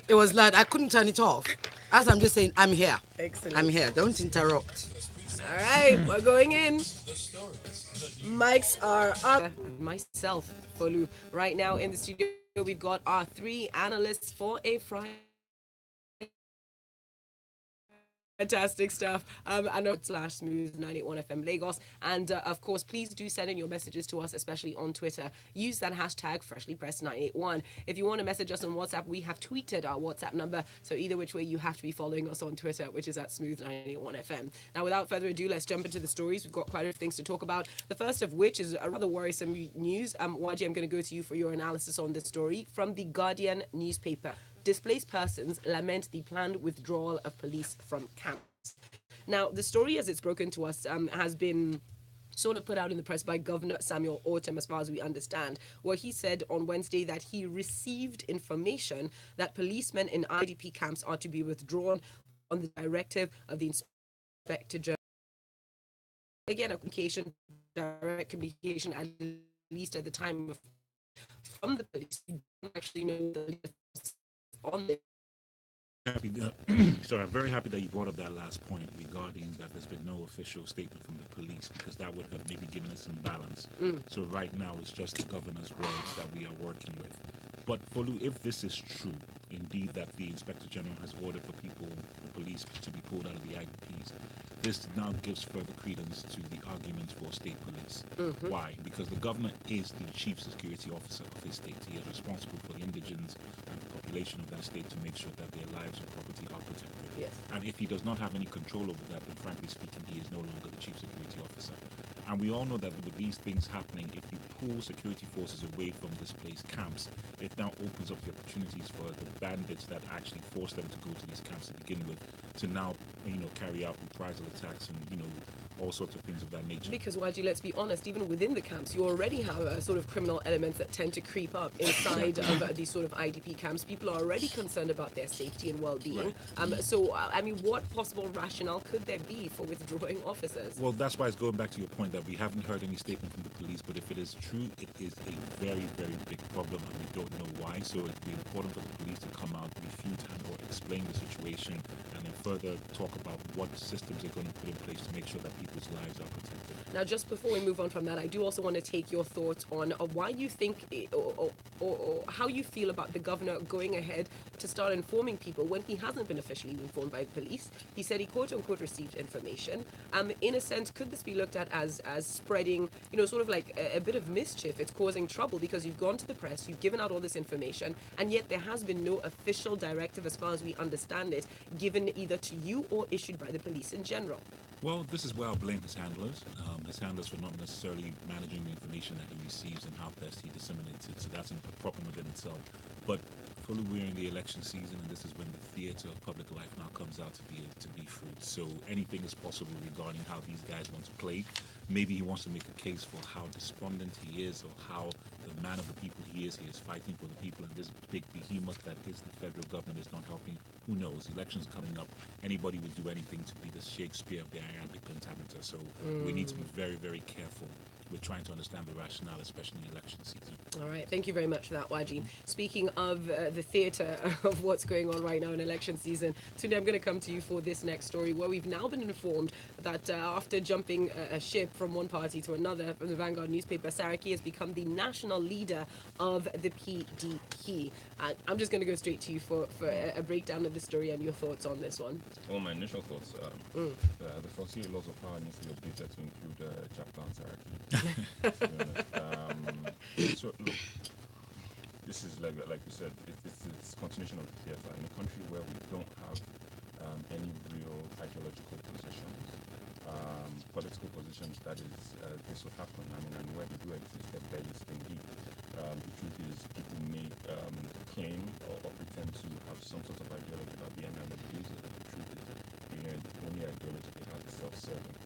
It was loud. I couldn't turn it off. As I'm just saying, I'm here. Excellent. I'm here. Don't interrupt. All right, we're going in. Mics are up. Myself, Folu. Right now in the studio, we've got our three analysts for a Friday. Fantastic stuff. I know /Smooth981FM Lagos. And of course, please do send in your messages to us, especially on Twitter. Use that hashtag freshlypressed981. If you want to message us on WhatsApp, we have tweeted our WhatsApp number. So either which way, you have to be following us on Twitter, which is at Smooth981FM. Now, without further ado, let's jump into the stories. We've got quite a few things to talk about. The first of which is a rather worrisome news. Waji, I'm going to go to you for your analysis on this story from the Guardian newspaper. Displaced persons lament the planned withdrawal of police from camps. Now, the story as it's broken to us has been sort of put out in the press by Governor Samuel Ortom, as far as we understand, where he said on Wednesday that he received information that policemen in IDP camps are to be withdrawn on the directive of the Inspector General. Again, a communication, direct communication, at least at the time of, from the police. We don't actually know the on this. Sorry, I'm very happy that you brought up that last point regarding that there's been no official statement from the police, because that would have maybe given us some balance. So right now it's just the governor's words that we are working with. But Folu, if this is true, indeed, that the Inspector General has ordered for people, the police, to be pulled out of the IDPs, this now gives further credence to the argument for state police. Why? Because the governor is the chief security officer of his state. He is responsible for the indigents and the population of that state to make sure that their lives and property are protected. Yes. And if he does not have any control over that, then frankly speaking, he is no longer the chief security officer. And we all know that with these things happening, if you pull security forces away from displaced camps, it now opens up the opportunities for the bandits that actually force them to go to these camps to begin with, to now, carry out reprisal attacks and, all sorts of things of that nature. Because, Waji, let's be honest, even within the camps, you already have a sort of criminal elements that tend to creep up inside of these sort of IDP camps. People are already concerned about their safety and well-being. Right. What possible rationale could there be for withdrawing officers? Well, that's why it's going back to your point that we haven't heard any statement from the police, but if it is true, it is a very, very big problem, and we don't know why. So it'd be important for the police to come out, refute and or explain the situation, and then further talk about what systems they're going to put in place to make sure that people's lives are protected. Now, just before we move on from that, I do also want to take your thoughts on why you think or how you feel about the governor going ahead to start informing people when he hasn't been officially informed by the police. He said he quote-unquote received information. In a sense, could this be looked at as spreading, sort of like a bit of mischief? It's causing trouble because you've gone to the press, you've given out all this information, and yet there has been no official directive, as far as we understand it, given either to you or issued by the police in general. Well, this is where I'll blame his handlers. His handlers for not necessarily managing the information that he receives and how best he disseminates it. So that's a problem within itself. But fully we're in the election season, and this is when the theater of public life now comes out to be fruit. So anything is possible regarding how these guys want to play. Maybe he wants to make a case for how despondent he is, or how the man of the people he is. He is fighting for the people, and this big behemoth that is the federal government is not helping. Who knows? Elections coming up. Anybody would do anything to be the Shakespeare of the iambic pentameter. So we need to be very, very careful with trying to understand the rationale, especially in election season. All right. Thank you very much for that, Waji. Speaking of the theatre of what's going on right now in election season, Tunde, I'm going to come to you for this next story, where we've now been informed that after jumping a ship from one party to another from the Vanguard newspaper, Saraki has become the national leader of the PDP. I'm just going to go straight to you for a breakdown of the story and your thoughts on this one. Well, my initial thoughts, the 48 laws of power needs to be updated to include chapter on Saraki. So look, this is like you said, it's continuation of the theater in a country where we don't have any real ideological positions, political positions. That is, this will happen. And where they do exist, they're barely stingy. The truth is, people may claim or pretend to have some sort of ideology about the end of the user. The truth is, the only ideology they have is self-serving.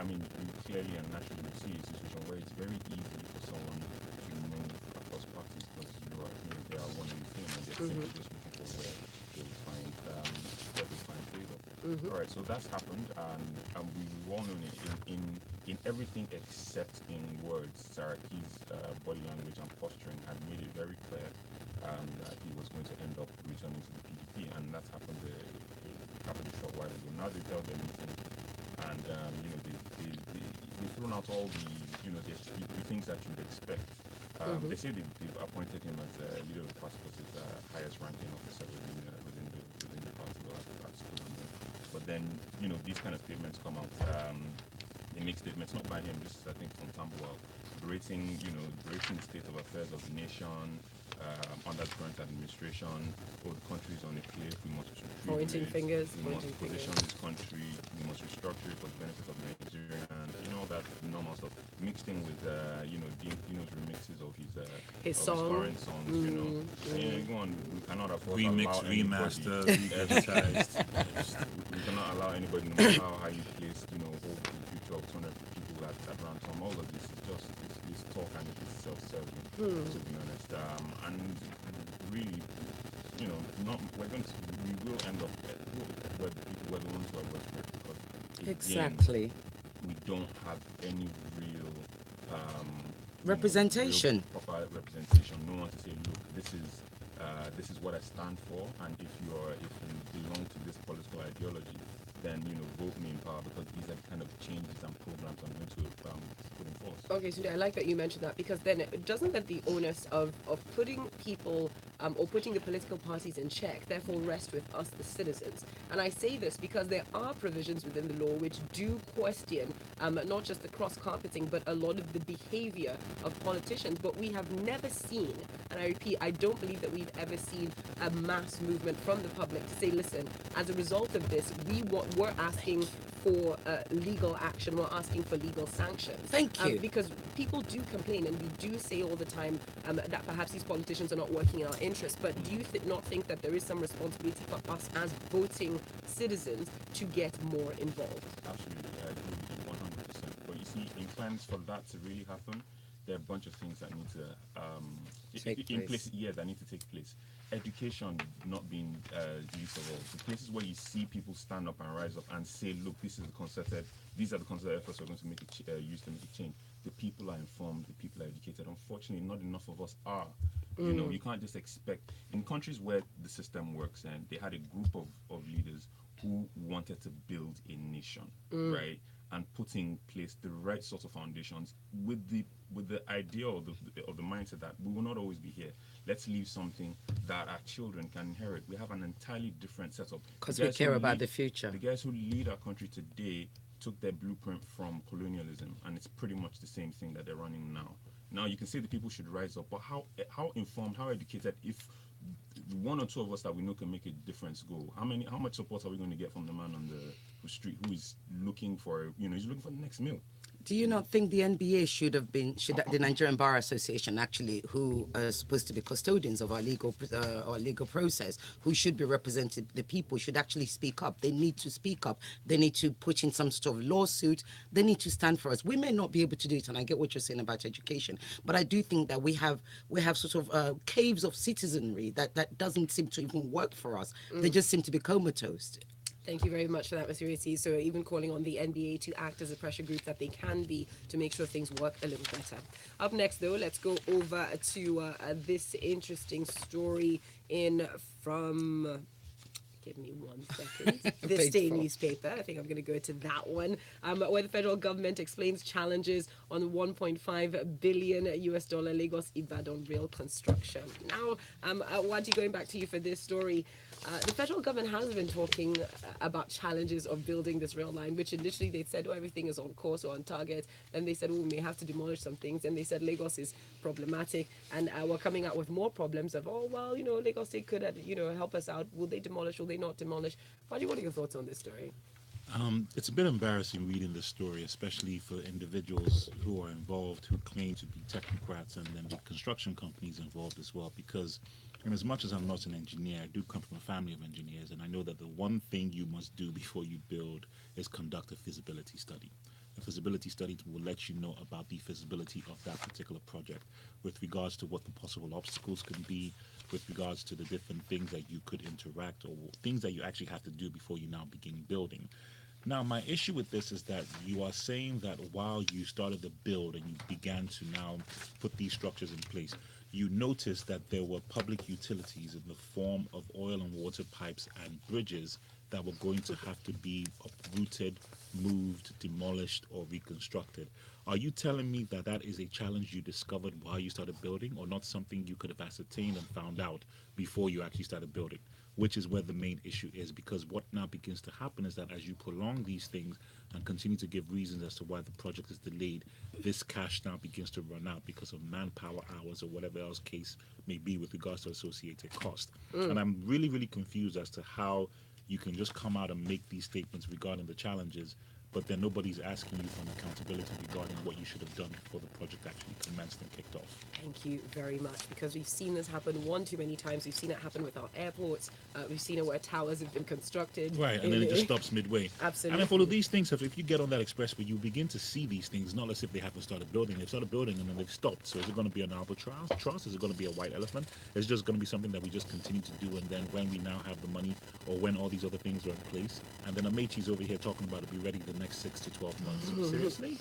We clearly and naturally see a situation where it's very easy for someone to move across parties, because they are one and the same, and they're simply just looking for where they will find favor. All right, so that's happened, and we all know in everything except in words. Saraki's body language and posturing had made it very clear that he was going to end had a held a meeting, and they've thrown out all the things that you'd expect. They say they've appointed him as leader of the party because he's the highest ranking officer within the party or at school. But then, these kind of statements come out. They make statements not by him, just I think from Tambuwal, berating the state of affairs of the nation under the current administration. Oh, the country is on a cliff. We must Pointing fingers. We must position this country. We must restructure it for the benefit of Nigeria, and all that normal stuff mixed in with Dino's remixes of his current songs. Go on, we cannot afford remaster, re-digitized. We cannot allow anybody, no matter how highly placed, hold the future of 200 people at ransom. All of this is just it's talk and it's self-serving, to be honest. And really, we will end up where the people were the ones who are worse because Exactly. we don't have any real Representation. real proper representation. No one to say, look, this is what I stand for, and if you belong to this political ideology, then vote me in power, because these are the kind of changes and programs I'm going to put in force. Okay, so I like that you mentioned that, because then doesn't that the onus of putting people or putting the political parties in check therefore rest with us, the citizens? And I say this because there are provisions within the law which do question not just the cross-carpeting, but a lot of the behavior of politicians. But we have never seen, and I repeat, I don't believe that we've ever seen a mass movement from the public to say, listen, as a result of this, we're asking for legal action, we're asking for legal sanctions. Thank you. Because people do complain, and we do say all the time that perhaps these politicians are not working in our interest. But do you not think that there is some responsibility for us as voting citizens to get more involved? Absolutely, I agree with you 100%. But you see, in plans for that to really happen, there are a bunch of things that need to that need to take place. Education not being least of all. The places where you see people stand up and rise up and say, look, these are the concerted efforts we're going to use to make a change. The people are informed, the people are educated. Unfortunately, not enough of us are. You can't just expect. In countries where the system works, and they had a group of leaders who wanted to build a nation, right? And put in place the right sort of foundations with the idea of the mindset that we will not always be here. Let's leave something that our children can inherit. We have an entirely different setup. Because we care about the future. The guys who lead our country today took their blueprint from colonialism, and it's pretty much the same thing that they're running now. Now you can say the people should rise up, but how informed, how educated, if one or two of us that we know can make a difference go, how much support are we going to get from the man on the street who is looking for he's looking for the next meal? Do you not think the NBA the Nigerian Bar Association actually, who are supposed to be custodians of our legal process, who should be representing the people, should actually speak up? They need to speak up. They need to put in some sort of lawsuit. They need to stand for us. We may not be able to do it, and I get what you're saying about education, but I do think that we have sort of caves of citizenry that doesn't seem to even work for us. They just seem to be comatose. Thank you very much for that, Mr. Ireti. So even calling on the NBA to act as a pressure group that they can be to make sure things work a little better. Up next, though, let's go over to this interesting story from... Give me 1 second. ThisDay newspaper. I think I'm going to go to that one, where the federal government explains challenges on $1.5 billion Lagos-Ibadan rail construction. Now, Nwaji, going back to you for this story, the federal government has been talking about challenges of building this rail line, which initially they said, everything is on course or on target. Then they said, we may have to demolish some things. And they said Lagos is problematic, and we're coming out with more problems of, Lagos State could, help us out. Will they demolish? Will they not demolish? What are your thoughts on this story? It's a bit embarrassing reading this story, especially for individuals who are involved, who claim to be technocrats, and then the construction companies involved as well, because as much as I'm not an engineer, I do come from a family of engineers, and I know that the one thing you must do before you build is conduct a feasibility study. A feasibility study will let you know about the feasibility of that particular project with regards to what the possible obstacles could be, with regards to the different things that you could interact or things that you actually have to do before you now begin building. Now, my issue with this is that you are saying that while you started the build and you began to now put these structures in place, you noticed that there were public utilities in the form of oil and water pipes and bridges that were going to have to be uprooted, moved, demolished, or reconstructed. Are you telling me that that is a challenge you discovered while you started building, or not something you could have ascertained and found out before you actually started building? Which is where the main issue is, because what now begins to happen is that as you prolong these things and continue to give reasons as to why the project is delayed, this cash now begins to run out because of manpower hours or whatever else case may be with regards to associated cost. And I'm really, really confused as to how you can just come out and make these statements regarding the challenges, but then nobody's asking you for an accountability regarding what you should have done before the project actually commenced and kicked off. Thank you very much, because we've seen this happen one too many times. We've seen it happen with our airports. We've seen it where towers have been constructed. Right, and then it just stops midway. Absolutely. And then for these things, if you get on that expressway, you begin to see these things, not as if they haven't started building. They've started building and then they've stopped. So is it going to be an albatross? Is it going to be a white elephant? It's just going to be something that we just continue to do, and then when we now have the money, or when all these other things are in place, and then Amechi's over here talking about it be ready the next 6 to 12 months. Seriously?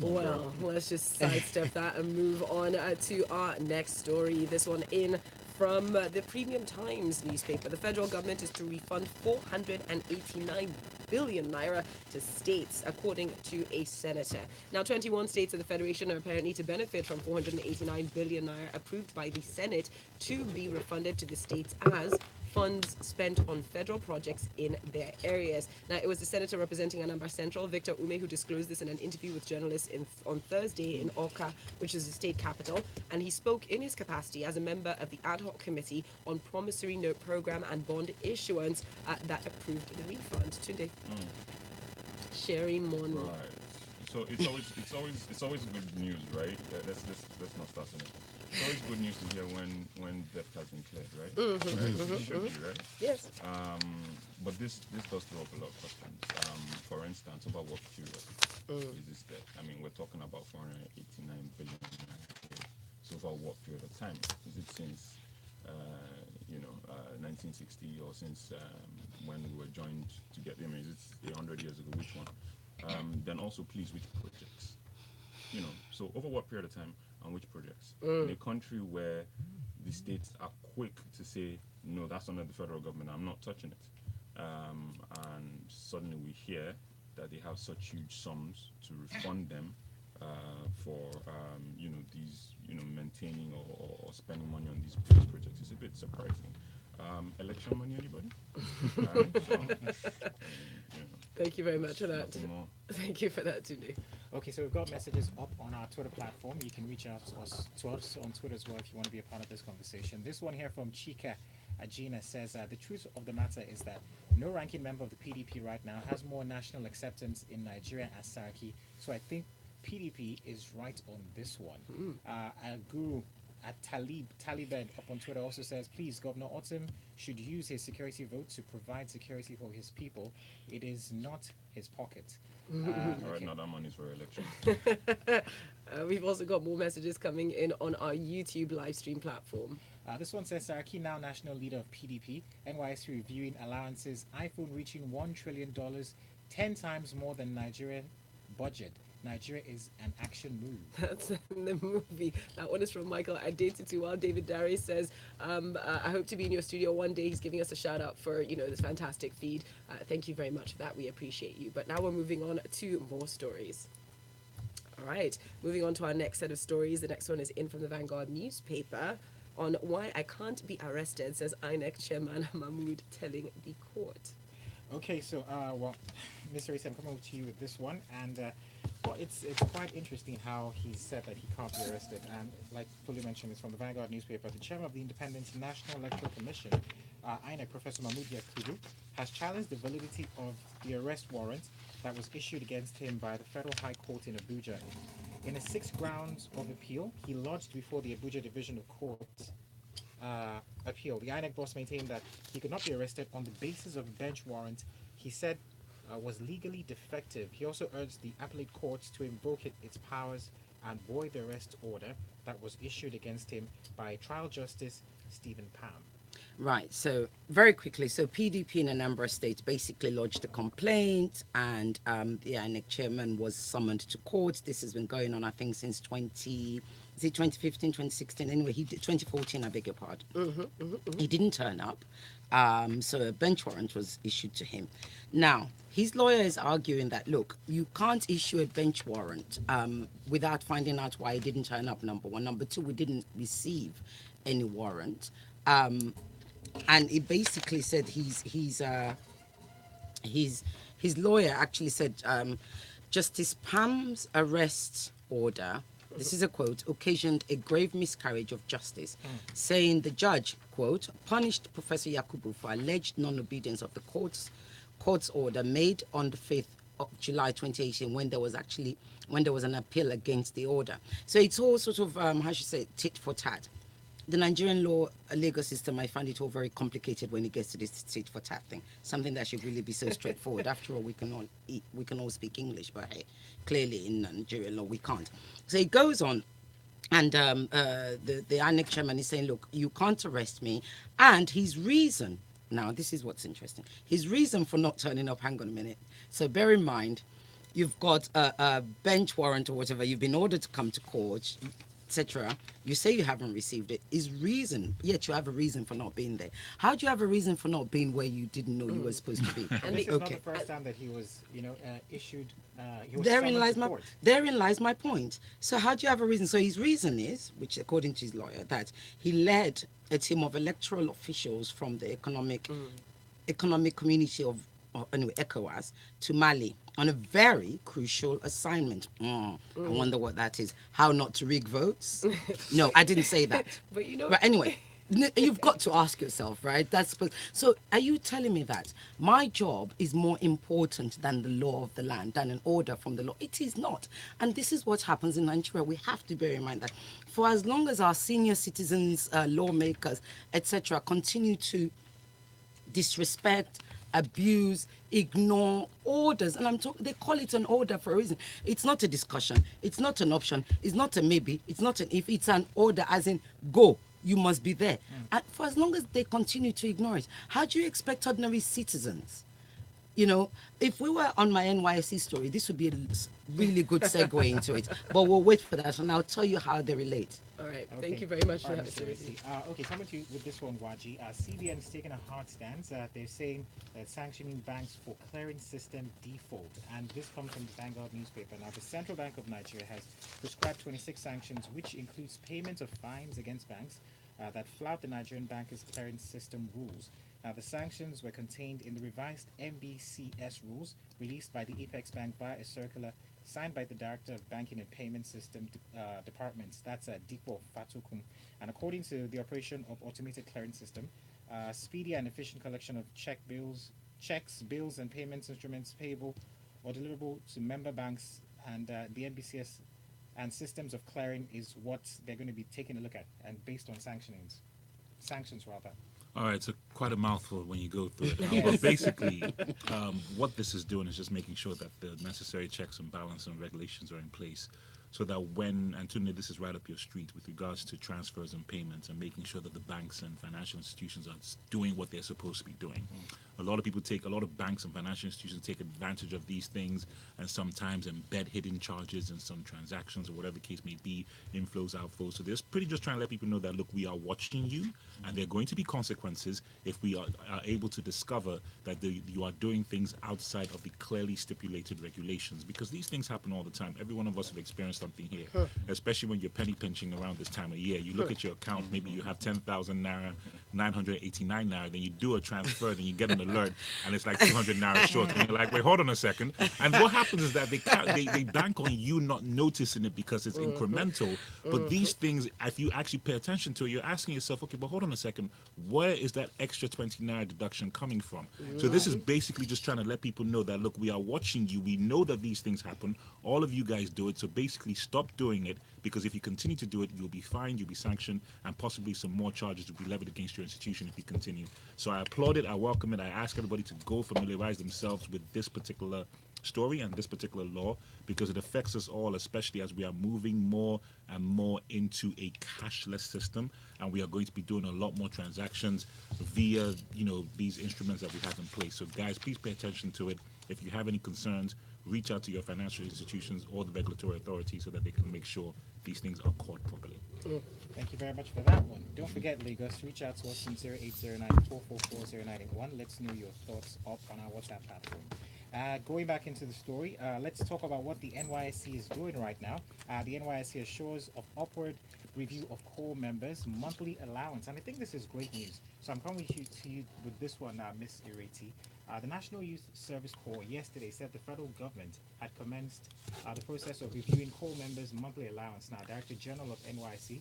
Well, let's just sidestep that and move on to our next story. This one in from the Premium Times newspaper. The federal government is to refund 489 billion naira to states, according to a senator. Now, 21 states of the federation are apparently to benefit from 489 billion naira approved by the Senate to be refunded to the states as funds spent on federal projects in their areas. Now, it was the senator representing Anambra Central, Victor Ume, who disclosed this in an interview with journalists on Thursday in Awka, which is the state capital, and he spoke in his capacity as a member of the ad hoc committee on promissory note program and bond issuance that approved the refund. Tunde, sharing more. Right. So it's always good news, right? Let's not start on it. It's always good news to hear when debt has been cleared, right? Right? It should be, right? Yes. But this does throw up a lot of questions. For instance, about what period is this debt? I mean, we're talking about 489 billion. So for what period of time? Is it since 1960, or since when we were joined together? I mean, is it 100 years ago? Which one? Then also, please, which projects? So over what period of time and which projects? In a country where the states are quick to say, no, that's under the federal government, I'm not touching it. And suddenly we hear that they have such huge sums to refund them for, these, maintaining or spending money on these projects. It's a bit surprising. Election money, anybody? Thank you very much for that. Thank you for that, Tunde. Okay, so we've got messages up on our Twitter platform. You can reach out to us on Twitter as well if you want to be a part of this conversation. This one here from Chika Ajina says, the truth of the matter is that no ranking member of the PDP right now has more national acceptance in Nigeria as Saraki. So I think PDP is right on this one. Guru at Taliban up on Twitter also says, please, Governor Otum should use his security vote to provide security for his people. It is not his pocket. All right, now that money's for election. We've also got more messages coming in on our YouTube live stream platform. This one says, Saraki, now national leader of PDP, NYSC reviewing allowances, iPhone reaching $1 trillion, 10 times more than Nigerian budget. Nigeria is an action move. That's in the movie. That one is from Michael Adetitu, while David Dare says, I hope to be in your studio one day. He's giving us a shout out for, this fantastic feed. Thank you very much for that. We appreciate you. But now we're moving on to more stories. All right, moving on to our next set of stories. The next one is in from the Vanguard newspaper on why I can't be arrested, says INEC Chairman Mahmood telling the court. Okay, so, Mr. Race, I'm coming over to you with this one, and it's quite interesting how he said that he can't be arrested. And like Folu mentioned, it's from the Vanguard newspaper. The chairman of the Independent National Electoral Commission, INEC, Professor Mahmood Yakubu, has challenged the validity of the arrest warrant that was issued against him by the Federal High Court in Abuja. In a 6 grounds of appeal, he lodged before the Abuja Division of Court appeal. The INEC boss maintained that he could not be arrested on the basis of a bench warrant he said was legally defective. He also urged the appellate courts to invoke its powers and void the arrest order that was issued against him by trial justice Stephen Pam. Right, so very quickly, so PDP in a number of states basically lodged a complaint, and the INEC chairman was summoned to court. This has been going on, I think, since is it 2015, 2016? Anyway, he did 2014, I beg your pardon. He didn't turn up. So a bench warrant was issued to him. Now, his lawyer is arguing that, look, you can't issue a bench warrant without finding out why he didn't turn up, number one. Number two, we didn't receive any warrant. And it basically said his lawyer actually said Justice Pam's arrest order, this is a quote, occasioned a grave miscarriage of justice, saying the judge, quote, punished Professor Yakubu for alleged non-obedience of the court's order made on the 5th of July 2018 when there was an appeal against the order. So it's all sort of, how should I say, tit for tat. The Nigerian law legal system, I find it all very complicated when it gets to this tit for tat thing. Something that should really be so straightforward. After all, we can all speak English, but hey, clearly in Nigerian law we can't. So it goes on, and the INEC Chairman is saying, look, you can't arrest me, and his reason. Now, this is what's interesting. His reason for not turning up. Hang on a minute. So bear in mind, you've got a bench warrant or whatever. You've been ordered to come to court, etc. You say you haven't received it. Is reason, yet you have a reason for not being there. How do you have a reason for not being where you didn't know you were supposed to be? And this is not the first time that he was, issued. He was Therein summoned to court. therein lies my point. So how do you have a reason? So his reason is, which according to his lawyer, that he led a team of electoral officials from the economic community of ECOWAS to Mali on a very crucial assignment. I wonder what that is. How not to rig votes? No, I didn't say that. But you know. But anyway, you've got to ask yourself, right? So are you telling me that my job is more important than the law of the land, than an order from the law? It is not. And this is what happens in Nigeria. We have to bear in mind that for as long as our senior citizens, lawmakers, etc., continue to disrespect, abuse, ignore orders, and they call it an order for a reason. It's not a discussion, it's not an option, it's not a maybe, it's not an if, it's an order, as in go, you must be there. And for as long as they continue to ignore it, how do you expect ordinary citizens? If we were on my NYSC story, this would be a really good segue into it. But we'll wait for that, and I'll tell you how they relate. All right. Okay. Thank you very much for that, Mr. Ireti. Okay, coming to you with this one, Nwaji. CBN is taking a hard stance. They're saying that sanctioning banks for clearing system default. And this comes from the Vanguard newspaper. Now, the Central Bank of Nigeria has prescribed 26 sanctions, which includes payment of fines against banks that flout the Nigerian bankers' clearing system rules. Now, the sanctions were contained in the revised MBCS rules released by the Apex Bank via a circular signed by the Director of Banking and Payment System Departments. That's Dikpo Fatukum. And according to the operation of automated clearing system, speedy and efficient collection of checks, bills, and payments instruments payable or deliverable to member banks and the MBCS and systems of clearing is what they're going to be taking a look at, and based on sanctions rather. All right, so quite a mouthful when you go through it. But basically, what this is doing is just making sure that the necessary checks and balance and regulations are in place so that when, and Tunde, this is right up your street with regards to transfers and payments and making sure that the banks and financial institutions are doing what they're supposed to be doing. A lot of banks and financial institutions take advantage of these things and sometimes embed hidden charges in some transactions or whatever the case may be, inflows, outflows. So they're pretty just trying to let people know that, look, we are watching you and there are going to be consequences if we are able to discover that you are doing things outside of the clearly stipulated regulations, because these things happen all the time. Every one of us have experienced something here, especially when you're penny pinching around this time of year. You look at your account, maybe you have 10,000 naira, 989 naira, then you do a transfer, then you get an alert, and it's like 200 naira short, and you're like, wait, hold on a second. And what happens is that they bank on you not noticing it because it's incremental. But these things, if you actually pay attention to it, you're asking yourself, okay, but hold on a second, where is that extra 20 naira deduction coming from? So this is basically just trying to let people know that, look, we are watching you. We know that these things happen. All of you guys do it. So basically stop doing it, because if you continue to do it, you'll be fined, you'll be sanctioned, and possibly some more charges will be levied against your institution if you continue. So I applaud it. I welcome it. I ask everybody to go familiarize themselves with this particular story and this particular law, because it affects us all, especially as we are moving more and more into a cashless system, and we are going to be doing a lot more transactions via these instruments that we have in place. So guys, please pay attention to it. If you have any concerns, reach out to your financial institutions or the regulatory authorities so that they can make sure these things are caught properly. Thank you very much for that one. Don't forget, Lagos, reach out to us on 0809-444-0981. Let's know your thoughts up on our WhatsApp platform. Going back into the story, let's talk about what the NYSC is doing right now. The NYSC assures of upward review of core members' monthly allowance. And I think this is great news. So I'm coming to you with this one, Ms. Ireti. The National Youth Service Corps yesterday said the federal government had commenced the process of reviewing core members' monthly allowance. Now, Director General of NYSC,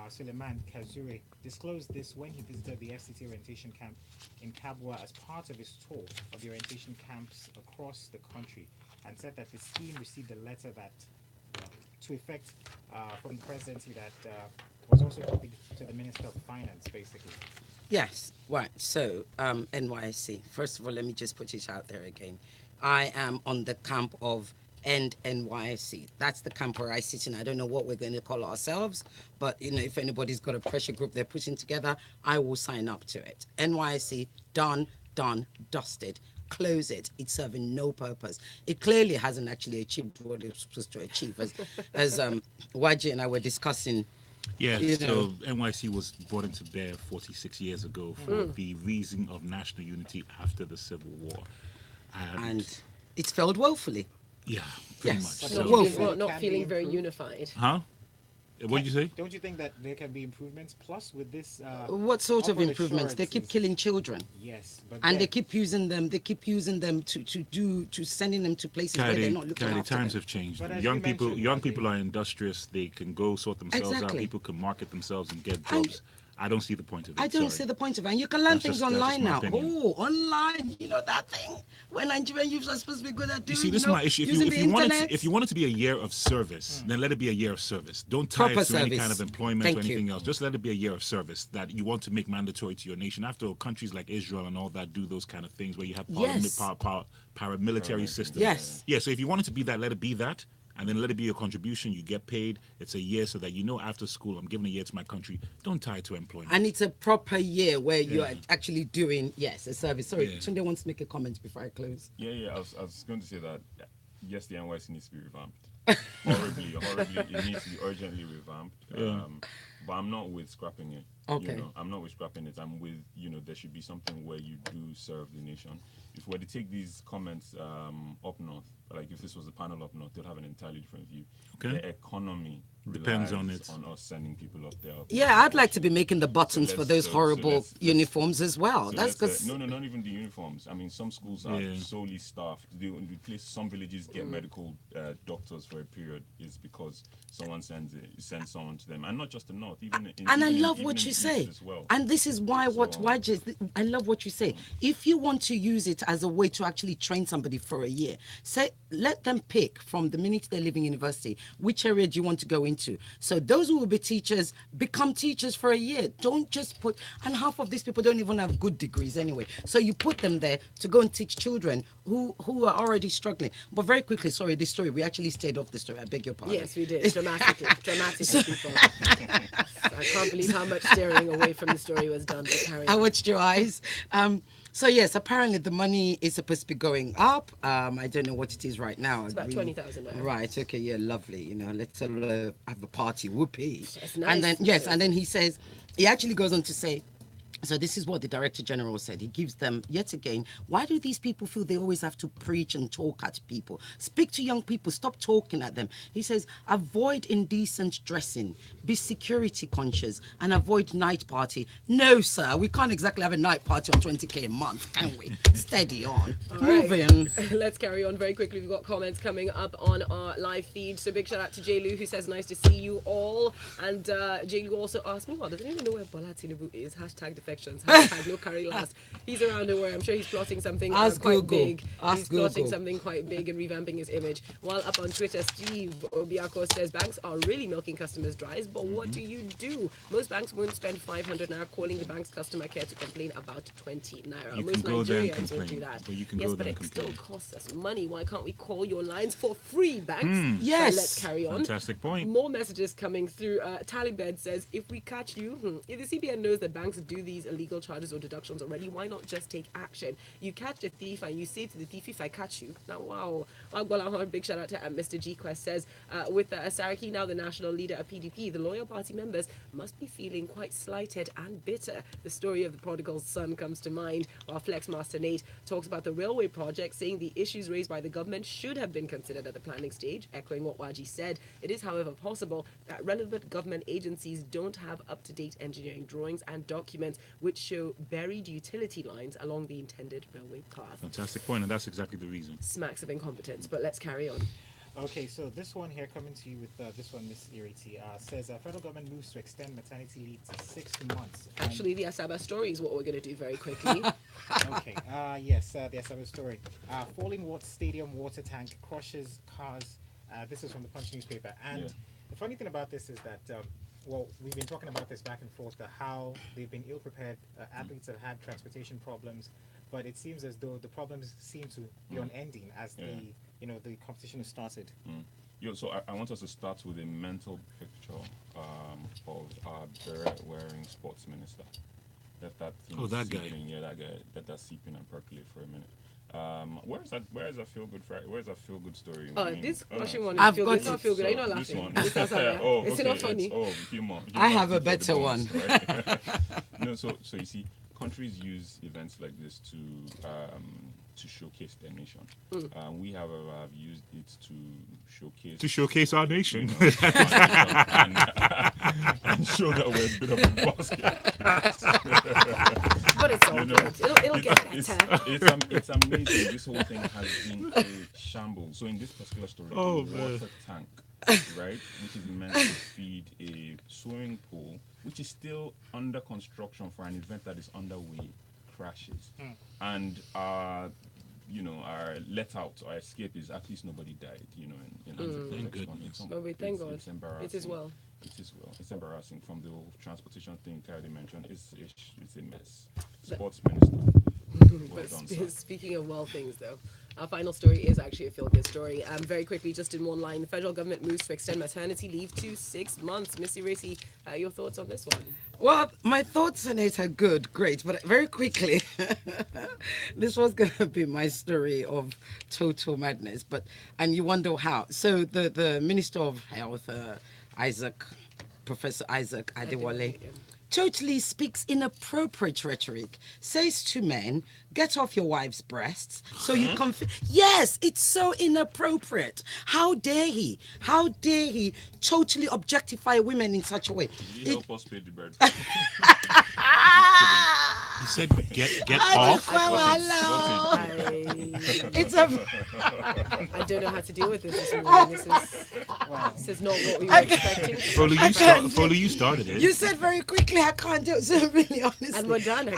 Suleiman Kazure, disclosed this when he visited the FCT orientation camp in Kabwa as part of his tour of the orientation camps across the country, and said that the scheme received a letter that to effect from the presidency that was also copied to the Minister of Finance, basically. Yes, right. So, NYSC. First of all, let me just put it out there again. I am on the camp of End NYSC. That's the camp where I sit in. I don't know what we're going to call ourselves, but if anybody's got a pressure group they're putting together, I will sign up to it. NYSC, done, dusted. Close it. It's serving no purpose. It clearly hasn't actually achieved what it's supposed to achieve. As Nwaji and I were discussing. Yeah, so NYC was brought into bear 46 years ago for the reason of national unity after the Civil War. And it's failed woefully. Yeah, pretty Yes. much. So- So, Not feeling very unified. huh? What did you say? Don't you think that there can be improvements? Plus, with this, What sort of upward improvements? They keep assurances. killing children. Yes, but And then- they keep using them. They keep using them to sending them to places where they're not looking Kayode, after times them. have changed. But as Young you people, mentioned, are industrious. They can go sort themselves out. Exactly. People can market themselves and get And- jobs. I don't see the point of it. I don't see the point of it. And you can learn That's things just online my now. opinion. Oh, online. You know that thing where Nigerian youths are supposed to be good at You doing. see, this is my issue. using the internet. If you want it to be a year of service, then let it be a year of service. Don't tie Proper it to any service. kind of employment Thank or anything you. else. Just let it be a year of service that you want to make mandatory to your nation. After all, countries like Israel and all that do those kind of things where you have Yes. paramilitary systems. Yes. Yeah, so if you want it to be that, let it be that. And then let it be your contribution. You get paid. It's a year so that after school, I'm giving a year to my country. Don't tie it to employment. And it's a proper year where you're actually doing, a service. Sorry, Yeah. Tunde wants to make a comment before I close. Yeah. I was going to say that yes, the NYC needs to be revamped. horribly, it needs to be urgently revamped. But I'm not with scrapping it. Okay. I'm not with scrapping it. I'm with there should be something where you do serve the nation. If we were to take these comments up north, like if this was a panel up north, they'll have an entirely different view. Okay. The economy Depends on relies it. on us sending people up there. Yeah, I'd like to be making the buttons for those So horrible let's- uniforms as well. So That's let's, because no, not even the uniforms. I mean, some schools are Yeah. solely staffed. Some villages get medical doctors for a period is because someone sends someone to them, and not just the north. Even and I even love even what in you the say. east as well. And this is why I love what you say. If you want to use it as a way to actually train somebody for a year, let them pick from the minute they're leaving university which area do you want to go into. So those who will be teachers become teachers for a year. Don't just and half of these people don't even have good degrees anyway. So you put them there to go and teach children who are already struggling. But very quickly, sorry, this story, we actually stayed off the story. I beg your pardon. Yes, we did. Dramatically. People. I can't believe how much steering away from the story was done. But carry I on. watched your eyes. So yes, apparently the money is supposed to be going up. I don't know what it is right now. It's about 20,000 now. Right. Okay. Yeah. Lovely. Let's have a party. Whoopee. It's nice. And then and then he says, he actually goes on to say. So this is what the Director General said. He gives them, yet again, why do these people feel they always have to preach and talk at people? Speak to young people. Stop talking at them. He says, avoid indecent dressing. Be security conscious and avoid night party. No, sir. We can't exactly have a night party on 20K a month, can we? Steady on. All right. Moving. Let's carry on very quickly. We've got comments coming up on our live feed. So big shout out to J-Lu, who says, nice to see you all. And J-Lu also asked me, doesn't even know where Bola Tinubu is. # defections. # no carry last. He's around nowhere. I'm sure he's plotting something Ask quite Google. big. Ask He's plotting Google. something quite big and revamping his image. While up on Twitter, Steve Obiako says, banks are really milking customers dry, but what do you do? Most banks won't spend 500 naira calling the bank's customer care to complain about 20 naira. You Most can go there and Nigerians won't complain, do that. but you can yes, go but there and it still complain. costs us money. Why can't we call your lines for free, banks? Yes. So let's carry on. Fantastic point. More messages coming through. Talibed says, if we catch you, if the CBN knows that banks do these illegal charges or deductions already, why not not just take action. You catch a thief and you say to the thief, if I catch you. Now, wow. Big shout out to Mr. G Quest says, with Saraki now the national leader of PDP, the loyal party members must be feeling quite slighted and bitter. The story of the prodigal son comes to mind, while Flex Master Nate talks about the railway project, saying the issues raised by the government should have been considered at the planning stage, echoing what Waji said. It is, however, possible that relevant government agencies don't have up-to-date engineering drawings and documents which show buried utility lines along the intended railway path. Fantastic point, and that's exactly the reason. Smacks of incompetence, but let's carry on. Okay, so this one here coming to you with this one, Miss Ireti, says federal government moves to extend maternity leave to 6 months. Actually, the Asaba story is what we're going to do very quickly. Okay, yes, the Asaba story. Falling stadium water tank crushes cars. This is from the Punch newspaper. And the funny thing about this is that, well, we've been talking about this back and forth, how they've been ill-prepared. Athletes have had transportation problems, but it seems as though the problems seem to be unending as the competition has started. So I want us to start with a mental picture of our beret-wearing sports minister. That guy. Yeah, that guy. That's seeping and percolate for a minute. Where is that feel good Friday? Where's that feel good story? This question one I've is feel got good. It's not feel good. Are you not This laughing? one. It's not funny. Humor. I have a for the better bonus, one. Right? So you see, countries use events like this to showcase their nation. We have used it to showcase our nation. and show that we're a bit of a basket. But it's all good. It'll get better. It's amazing. This whole thing has been a shambles. So in this particular story, the water tank, right, which is meant to feed a swimming pool, which is still under construction for an event that is underway, crashes. And our let out or escape is at least nobody died, Thank goodness. But we thank God. It's embarrassing. It is well. It's embarrassing. From the whole transportation thing Kayode mentioned, it's a mess. Sports minister. But speaking of well things, though, our final story is actually a feel-good story. Very quickly, just in one line, the federal government moves to extend maternity leave to 6 months. Miss Ireti, your thoughts on this one? Well, my thoughts on it are great, but very quickly, this was going to be my story of total madness, and you wonder how. So the Minister of Health, Professor Isaac Adewale, totally speaks inappropriate rhetoric, says to men, get off your wife's breasts so you can yes, it's so inappropriate. How dare he totally objectify women in such a way? Did you help us pay the bird? He said, get off. It's a I don't know how to deal with this morning. This is not what we were expecting. Folu, you started it. You said very quickly, I can't do it, so really honestly. And we're done.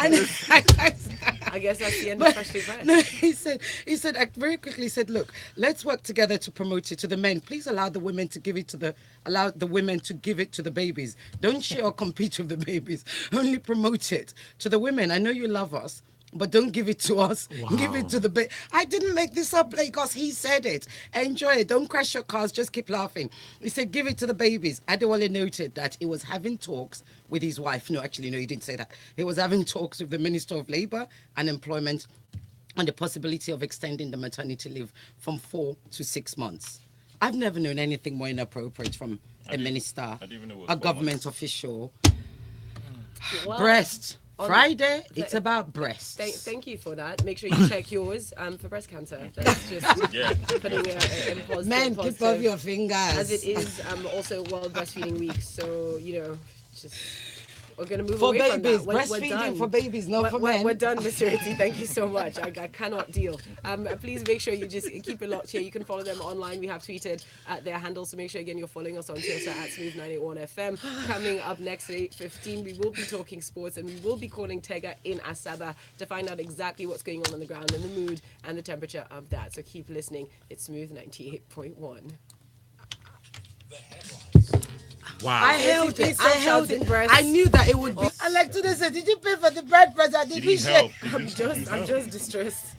I guess that's the end of Freshly Pressed. No, he said, I very quickly said, look, let's work together to promote it to the men. Please allow the women to give it to the babies. Don't share or compete with the babies. Only promote it to the women. I know you love us, but don't give it to us. Wow. Give it to the baby. I didn't make this up, Lagos. He said it. Enjoy it. Don't crash your cars. Just keep laughing. He said, give it to the babies. Adewale noted that he was having talks with his wife. No, actually, no, he didn't say that. He was having talks with the Minister of Labour and Employment on the possibility of extending the maternity leave from 4 to 6 months. I've never known anything more inappropriate from a minister, a government official. Well, breast. Friday, it's about breasts. Thank you for that. Make sure you check yours for breast cancer. That's just putting in positive. Men, keep off your fingers. As it is also World Breastfeeding Week, so just we're gonna move for away babies. from that. Breastfeeding we're done. for babies, not for men. We're done, Mr. Ireti. Thank you so much. I cannot deal. Please make sure you just keep it locked here. You can follow them online. We have tweeted their handles, so make sure again you're following us on Twitter at Smooth981FM. Coming up next at 8:15, we will be talking sports and we will be calling Tega in Asaba to find out exactly what's going on the ground and the mood and the temperature of that. So keep listening. It's Smooth 98.1. Wow. I held it. I knew that it would be. I like today said, did you pay for the bread present? Did he help? I'm just distressed.